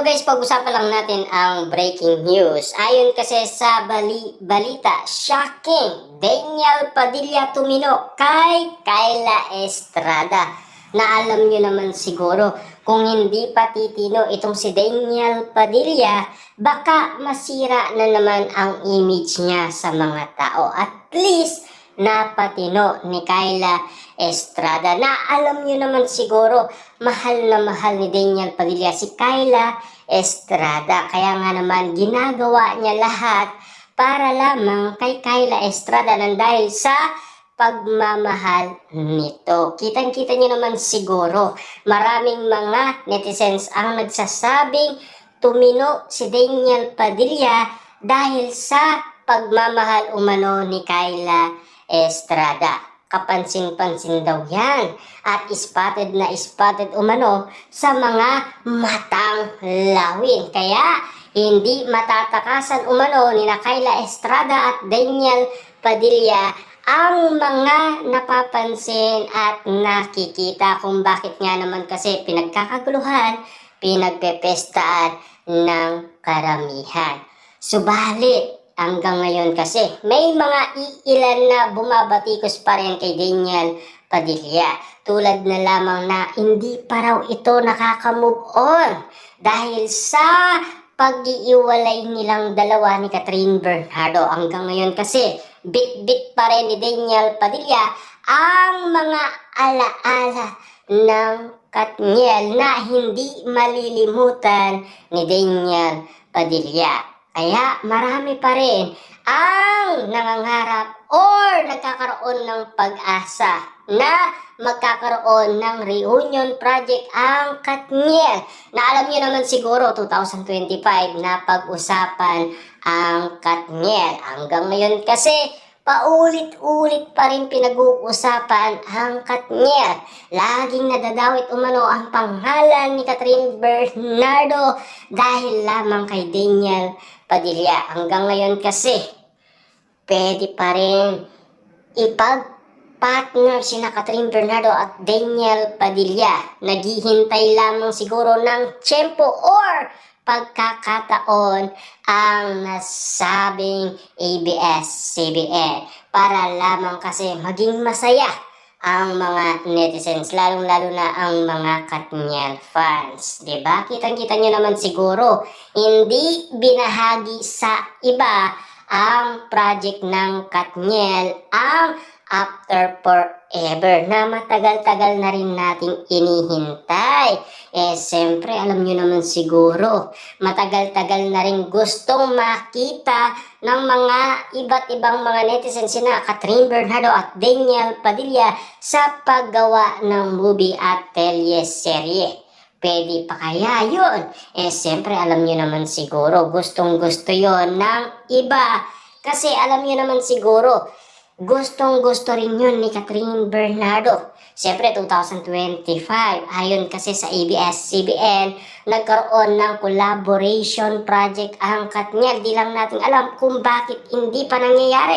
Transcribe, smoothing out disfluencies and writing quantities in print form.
Ito guys, pag-usapan lang natin ang breaking news. Ayon kasi sa balita, shocking, Daniel Padilla tumino kay Kyla Estrada. Na alam nyo naman siguro, kung hindi pa titino itong si Daniel Padilla, baka masira na naman ang image niya sa mga tao. At least, napatino ni Kyla Estrada. Na alam nyo naman siguro, mahal na mahal ni Daniel Padilla si Kyla Estrada. Kaya nga naman ginagawa niya lahat para lamang kay Kyla Estrada nang dahil sa pagmamahal nito. Kitang-kita niyo naman siguro, maraming mga netizens ang nagsasabing tumino si Daniel Padilla dahil sa pagmamahal umano ni Kyla Estrada. Kapansin-pansin daw yan at spotted na spotted umano sa mga matang lawin. Kaya hindi matatakasan umano ni Kyla Estrada at Daniel Padilla ang mga napapansin at nakikita kung bakit nga naman kasi pinagkakaguluhan, pinagpepestaan ng karamihan. Subalit, hanggang ngayon kasi may mga iilan na bumabatikos pa rin kay Daniel Padilla. Tulad na lamang na hindi pa raw ito nakaka-move on dahil sa pag-iiwalay nilang dalawa ni Catherine Bernardo. Hanggang ngayon kasi bit-bit pa rin ni Daniel Padilla ang mga alaala ng Katniel na hindi malilimutan ni Daniel Padilla. Kaya marami pa rin ang nangangarap or nagkakaroon ng pag-asa na magkakaroon ng reunion project ang Katniel. Na alam niyo naman siguro 2025 na pag-usapan ang Katniel. Hanggang ngayon kasi paulit-ulit pa rin pinag-uusapan ang Katniel. Laging nadadawit umano ang pangalan ni Catherine Bernardo dahil lamang kay Daniel Padilla. Hanggang ngayon kasi, pwede pa rin ipag-partner sina Catherine Bernardo at Daniel Padilla. Naghihintay lamang siguro ng tiyempo or pagkakataon ang nasabing ABS-CBN para lamang kasi maging masaya ang mga netizens, lalong-lalo na ang mga Katniel fans. Diba? Kitang-kita nyo naman siguro, hindi binahagi sa iba ang project ng Katniel, ang After Forever, na matagal-tagal na rin nating inihintay. Siyempre, alam nyo naman siguro, matagal-tagal na rin gustong makita ng mga iba't ibang mga netizens sina Catherine Bernardo at Daniel Padilla sa paggawa ng movie at teleserye. Pwede pa kaya yun? Siyempre, alam nyo naman siguro, gustong-gusto yon ng iba. Kasi alam nyo naman siguro, gustong-gusto rin yun ni Catherine Bernardo. Siyempre, 2025, ayon kasi sa ABS-CBN, nagkaroon ng collaboration project ang Katniel. Di lang natin alam kung bakit hindi pa nangyayari.